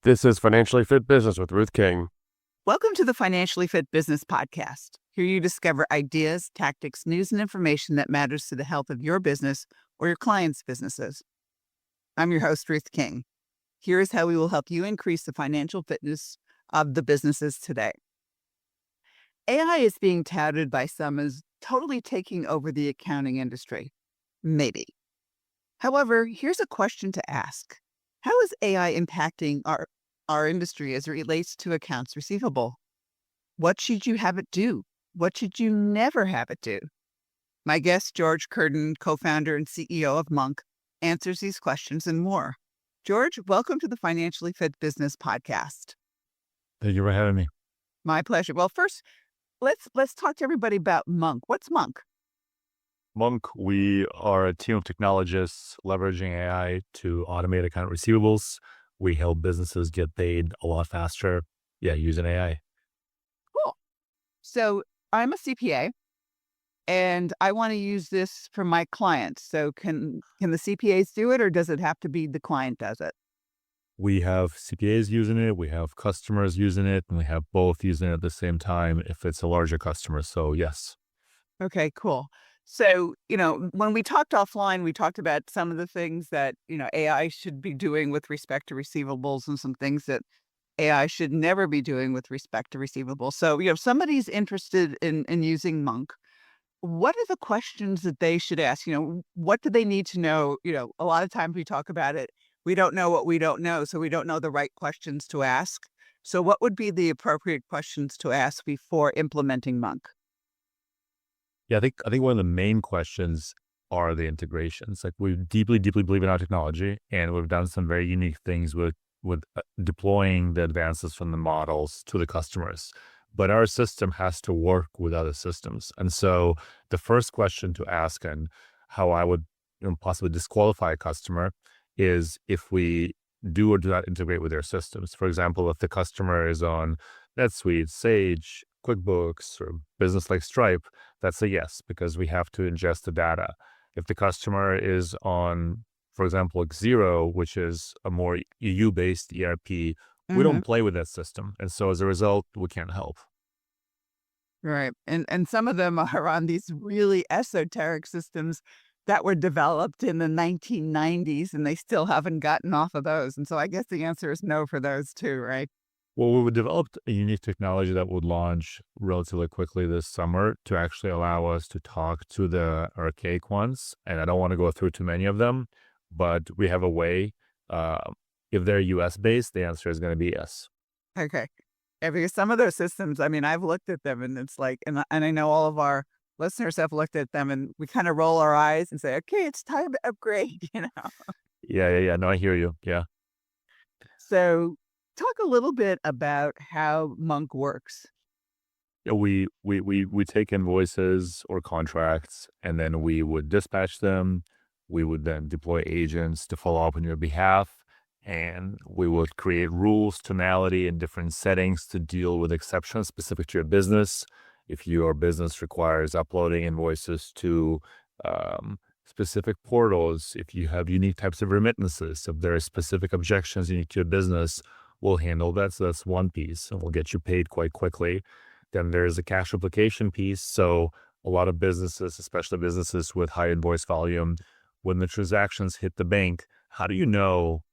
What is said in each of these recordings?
This is Financially Fit Business with Ruth King. Welcome to the Financially Fit Business Podcast. Here you discover ideas, tactics, news, and information that matters to the health of your business or your clients' businesses. I'm your host, Ruth King. Here is how we will help you increase the financial fitness of the businesses today. AI is being touted by some as totally taking over the accounting industry. Maybe. However, here's a question to ask. How is AI impacting our industry as it relates to accounts receivable? What should you have it do? What should you never have it do? My guest, George Kurdin, co-founder and CEO of Monk, answers these questions and more. George, welcome to the Financially Fit Business Podcast. Thank you for having me. My pleasure. Well, first, let's talk to everybody about Monk. What's Monk? Monk, we are a team of technologists leveraging AI to automate account receivables. We help businesses get paid a lot faster, using AI. Cool. So I'm a CPA, and I want to use this for my clients. So can the CPAs do it, or does it have to be the client does it? We have CPAs using it, we have customers using it, and we have both using it at the same time if it's a larger customer. So yes. Okay, cool. So, when we talked offline, we talked about some of the things that, AI should be doing with respect to receivables and some things that AI should never be doing with respect to receivables. So, if somebody's interested in using Monk, what are the questions that they should ask? What do they need to know? A lot of times we talk about it. We don't know what we don't know, so we don't know the right questions to ask. So what would be the appropriate questions to ask before implementing Monk? Yeah, I think one of the main questions are the integrations. Like we deeply believe in our technology, and we've done some very unique things with deploying the advances from the models to the customers. But our system has to work with other systems. And so the first question to ask, and how I would possibly disqualify a customer, is if we do or do not integrate with their systems. For example, if the customer is on NetSuite, Sage, QuickBooks, or business like Stripe, that's a yes, because we have to ingest the data. If the customer is on, for example, Xero, which is a more EU-based ERP, we don't play with that system. And so as a result, we can't help. Right. And some of them are on these really esoteric systems that were developed in the 1990s, and they still haven't gotten off of those. And so I guess the answer is no for those too, right? Well, we developed a unique technology that would launch relatively quickly this summer to actually allow us to talk to the archaic ones. And I don't want to go through too many of them, but we have a way. If they're US based, the answer is going to be yes. Okay. Yeah, because some of those systems, I've looked at them and it's like, and I know all of our listeners have looked at them and we kind of roll our eyes and say, okay, it's time to upgrade, Yeah. No, I hear you. Yeah. So talk a little bit about how Monk works. Yeah, we take invoices or contracts, and then we would dispatch them. We would then deploy agents to follow up on your behalf, and we would create rules, tonality, and different settings to deal with exceptions specific to your business. If your business requires uploading invoices to specific portals, if you have unique types of remittances, if there are specific objections unique to your business, we'll handle that. So that's one piece, and we'll get you paid quite quickly. Then there's a cash application piece. So a lot of businesses, especially businesses with high invoice volume, when the transactions hit the bank, how do you know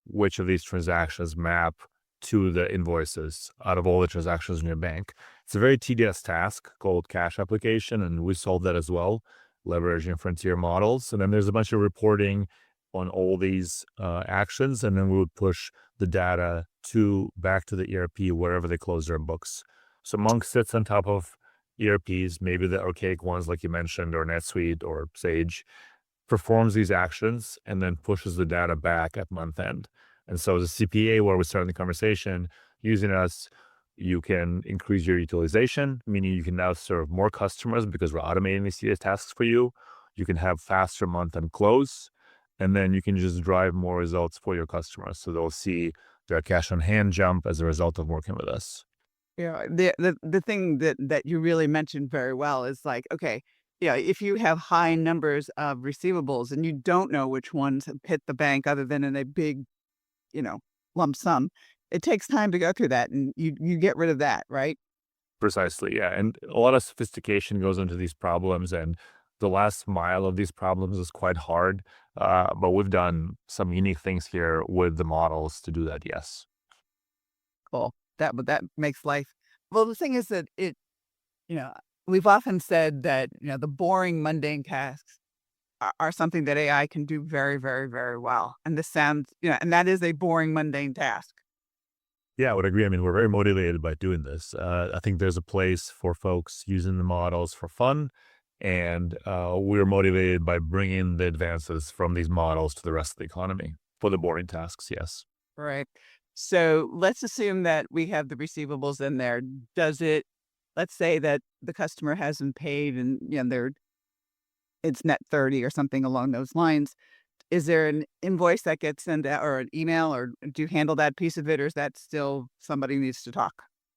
which of these transactions map to the invoices out of all the transactions in your bank? It's a very tedious task called cash application, and we solve that as well, leveraging frontier models. And then there's a bunch of reporting on all these actions, and then we would push the data back to the ERP wherever they close their books. So Monk sits on top of ERPs, maybe the archaic ones like you mentioned, or NetSuite or Sage, performs these actions and then pushes the data back at month end. And so as a CPA, where we started the conversation, using us, you can increase your utilization, meaning you can now serve more customers because we're automating these tasks for you. You can have faster month end close, and then you can just drive more results for your customers. So they'll see their cash on hand jump as a result of working with us. Yeah, the thing that you really mentioned very well is like, okay, if you have high numbers of receivables and you don't know which ones have hit the bank other than in a big, lump sum. It takes time to go through that, and you get rid of that, right? Precisely, yeah. And a lot of sophistication goes into these problems, and the last mile of these problems is quite hard. But we've done some unique things here with the models to do that, yes. Cool. That makes life. Well, the thing is that you know, we've often said that, the boring, mundane tasks are something that AI can do very, very, very well. And this sounds, and that is a boring, mundane task. Yeah, I would agree. I mean, we're very motivated by doing this. I think there's a place for folks using the models for fun, and we're motivated by bringing the advances from these models to the rest of the economy for the boring tasks, yes. Right. So let's assume that we have the receivables in there. Let's say that the customer hasn't paid and, it's net 30 or something along those lines. Is there an invoice that gets sent out or an email, or do you handle that piece of it, or is that still somebody needs to talk?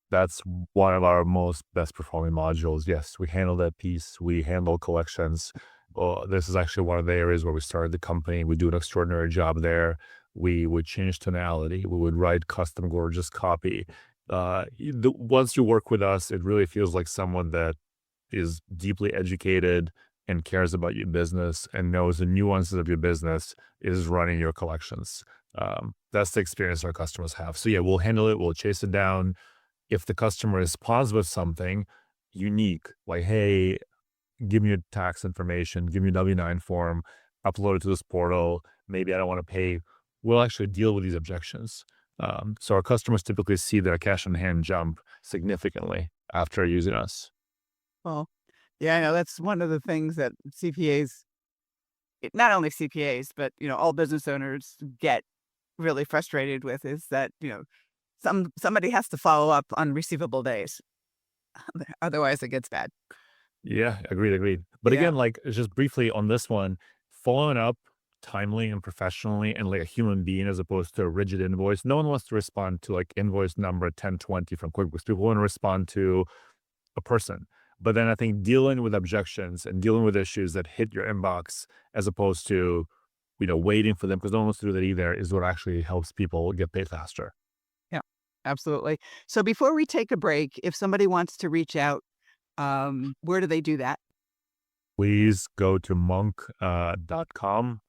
That's one of our most best performing modules. Yes, we handle that piece. We handle collections. Well, this is actually one of the areas where we started the company. We do an extraordinary job there. We would change tonality. We would write custom gorgeous copy. Once you work with us, it really feels like someone that is deeply educated and cares about your business and knows the nuances of your business is running your collections. That's the experience our customers have. So yeah, we'll handle it. We'll chase it down. If the customer responds with something unique, like, hey, give me your tax information, give me your W-9 form, upload it to this portal, maybe I don't want to pay, we'll actually deal with these objections. So our customers typically see their cash on hand jump significantly after using us. Well, yeah, I know that's one of the things that CPAs, not only CPAs, but, all business owners get really frustrated with is that, somebody has to follow up on receivable days. Otherwise it gets bad. Yeah, agreed. But Yeah. again, like just briefly on this one, following up timely and professionally and like a human being as opposed to a rigid invoice. No one wants to respond to like invoice number 1020 from QuickBooks. People want to respond to a person. But then I think dealing with objections and dealing with issues that hit your inbox as opposed to, waiting for them because no one wants to do that either is what actually helps people get paid faster. Yeah, absolutely. So before we take a break, if somebody wants to reach out, where do they do that? Please go to monk.com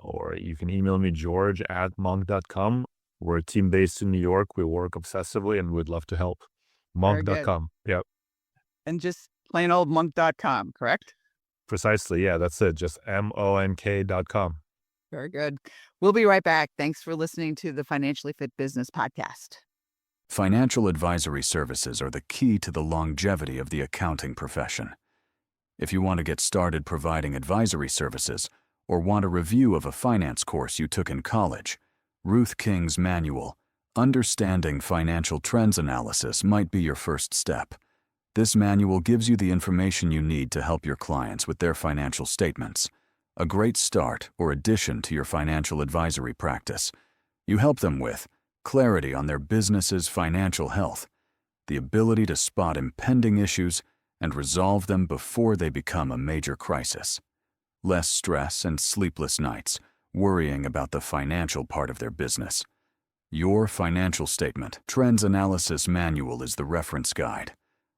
or you can email me, george@monk.com. We're a team based in New York. We work obsessively and we'd love to help. Very good. Monk.com. Yep. And just plain old monk.com, correct? Precisely. Yeah, that's it. Just monk.com. Very good. We'll be right back. Thanks for listening to the Financially Fit Business Podcast. Financial advisory services are the key to the longevity of the accounting profession. If you want to get started providing advisory services or want a review of a finance course you took in college, Ruth King's manual, Understanding Financial Trends Analysis, might be your first step. This manual gives you the information you need to help your clients with their financial statements. A great start or addition to your financial advisory practice. You help them with clarity on their business's financial health, the ability to spot impending issues and resolve them before they become a major crisis, less stress and sleepless nights worrying about the financial part of their business. Your Financial Statement Trends Analysis Manual is the reference guide.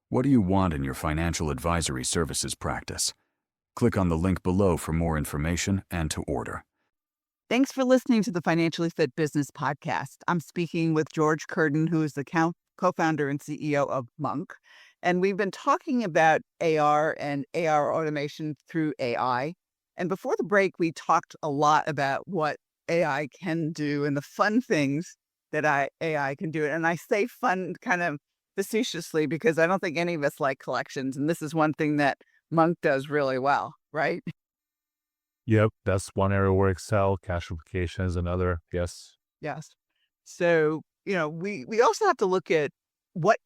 What do you want in your financial advisory services practice? Click on the link below for more information and to order. Thanks for listening to the Financially Fit Business Podcast. I'm speaking with George Kurdin, who is the co-founder and CEO of Monk. And we've been talking about AR and AR automation through AI. And before the break, we talked a lot about what AI can do and the fun things that AI can do. And I say fun kind of facetiously because I don't think any of us like collections. And this is one thing that Monk does really well, right? Yep, that's one area where Excel, cash application is another. Yes. Yes. So, we also have to look at what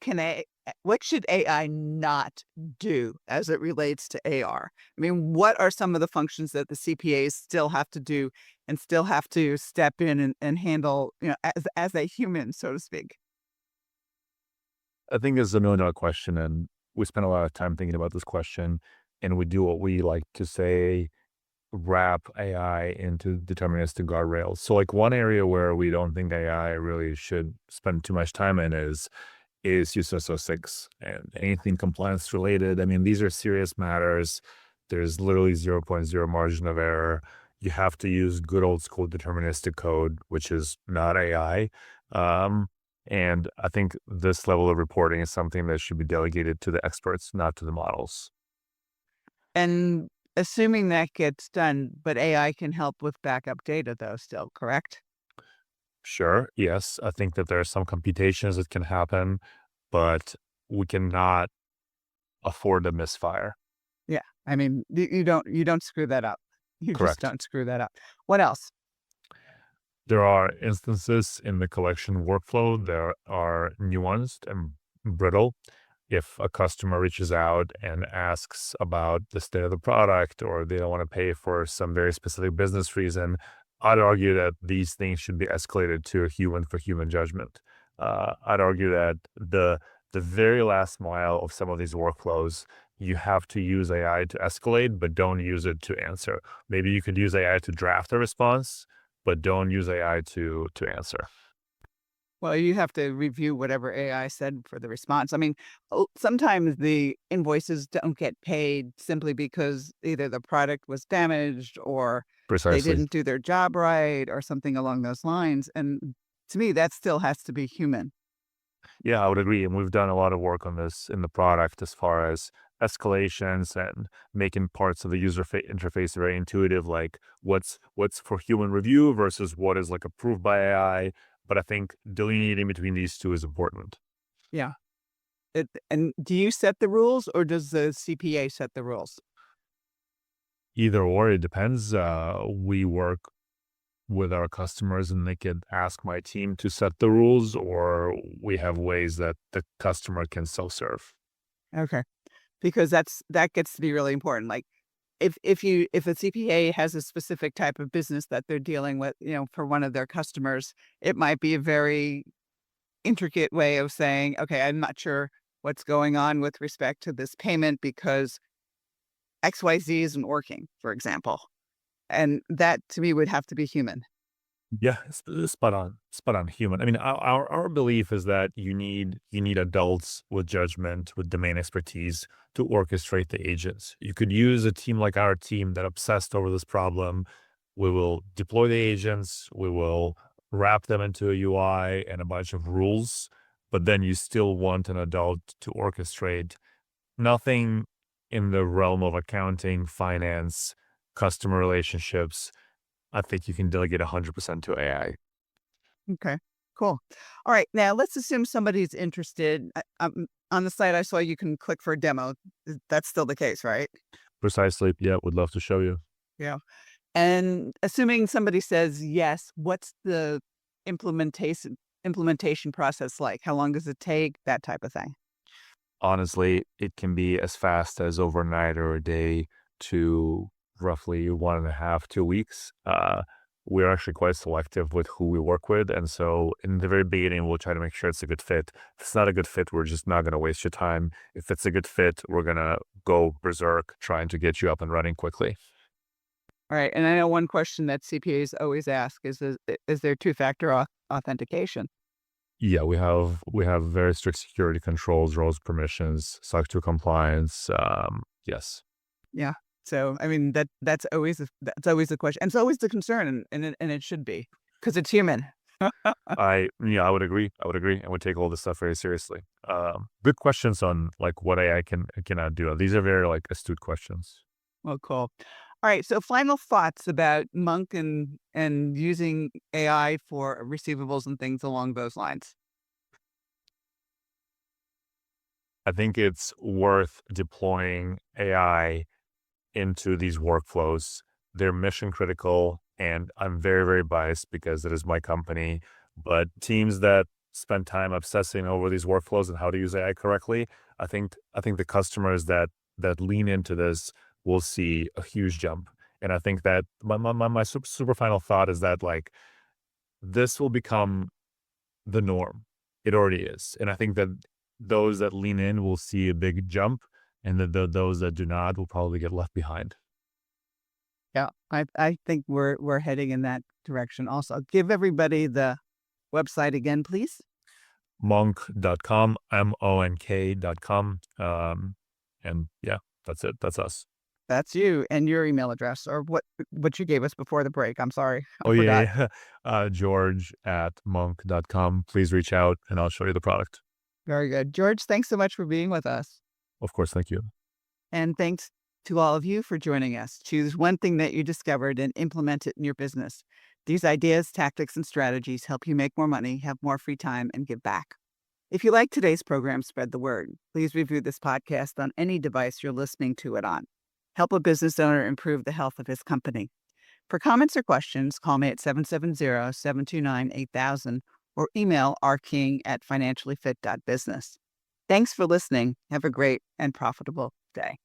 should AI not do as it relates to AR? I mean, what are some of the functions that the CPAs still have to do and still have to step in and handle, as a human, so to speak? I think it's a million-dollar question, and we spend a lot of time thinking about this question, and we do what we like to say wrap AI into deterministic guardrails. So like one area where we don't think AI really should spend too much time in is USO 6 and anything compliance related. I mean, these are serious matters. There's literally 0.0 margin of error. You have to use good old school deterministic code, which is not AI. And I think this level of reporting is something that should be delegated to the experts, not to the models. And assuming that gets done, but AI can help with backup data though still, correct? Sure, yes, I think that there are some computations that can happen, but we cannot afford a misfire. Yeah. I mean, you don't screw that up. You just Correct. don't screw that up. What else? There are instances in the collection workflow that are nuanced and brittle. If a customer reaches out and asks about the state of the product or they don't want to pay for some very specific business reason, I'd argue that these things should be escalated to a human for human judgment. I'd argue that the very last mile of some of these workflows, you have to use AI to escalate, but don't use it to answer. Maybe you could use AI to draft a response, but don't use AI to answer. Well, you have to review whatever AI said for the response. I mean, sometimes the invoices don't get paid simply because either the product was damaged or they Precisely. didn't do their job right or something along those lines. And to me, that still has to be human. Yeah, I would agree. And we've done a lot of work on this in the product as far as escalations and making parts of the user interface very intuitive, like what's for human review versus what is like approved by AI. But I think delineating between these two is important. Yeah. And do you set the rules or does the CPA set the rules? Either or, it depends. We work with our customers and they could ask my team to set the rules, or we have ways that the customer can self-serve. Okay. Because that gets to be really important. Like if a CPA has a specific type of business that they're dealing with, for one of their customers, it might be a very intricate way of saying, okay, I'm not sure what's going on with respect to this payment because XYZ isn't working, for example. And that to me would have to be human. Yeah, spot on human. I mean, our belief is that you need adults with judgment, with domain expertise to orchestrate the agents. You could use a team like our team that obsessed over this problem. We will deploy the agents, we will wrap them into a UI and a bunch of rules, but then you still want an adult to orchestrate. Nothing in the realm of accounting, finance, customer relationships. I think you can delegate 100% to AI. Okay, cool. All right. Now let's assume somebody's interested. On the site I saw you can click for a demo. That's still the case, right? Precisely. Yeah, would love to show you. Yeah. And assuming somebody says yes, what's the implementation process like? How long does it take? That type of thing. Honestly, it can be as fast as overnight or a day to roughly 1.5, 2 weeks. We're actually quite selective with who we work with. And so in the very beginning, we'll try to make sure it's a good fit. If it's not a good fit, we're just not going to waste your time. If it's a good fit, we're going to go berserk trying to get you up and running quickly. All right. And I know one question that CPAs always ask is there two-factor authentication? Yeah, we have very strict security controls, roles, permissions, SOC 2 compliance. Yes. Yeah. So, I mean, that's always the question. And it's always the concern, and it should be because it's human. I would agree. And we take all this stuff very seriously. Good questions on like what AI cannot do. These are very like astute questions. Well, cool. All right. So final thoughts about Monk and using AI for receivables and things along those lines. I think it's worth deploying AI into these workflows. They're mission critical, and I'm very, very biased because it is my company. But teams that spend time obsessing over these workflows and how to use AI correctly, I think the customers that lean into this will see a huge jump. And I think that my super final thought is that like this will become the norm. It already is. And I think that those that lean in will see a big jump, and those that do not will probably get left behind. Yeah, I think we're heading in that direction also. Give everybody the website again, please. Monk.com, monk.com. And yeah, that's it. That's us. That's you and your email address or what you gave us before the break. I'm sorry. I Oh, forgot. yeah. George at monk.com. Please reach out and I'll show you the product. Very good. George, thanks so much for being with us. Of course. Thank you. And thanks to all of you for joining us. Choose one thing that you discovered and implement it in your business. These ideas, tactics, and strategies help you make more money, have more free time, and give back. If you like today's program, spread the word. Please review this podcast on any device you're listening to it on. Help a business owner improve the health of his company. For comments or questions, call me at 770-729-8000 or email rking@financiallyfit.business. Thanks for listening. Have a great and profitable day.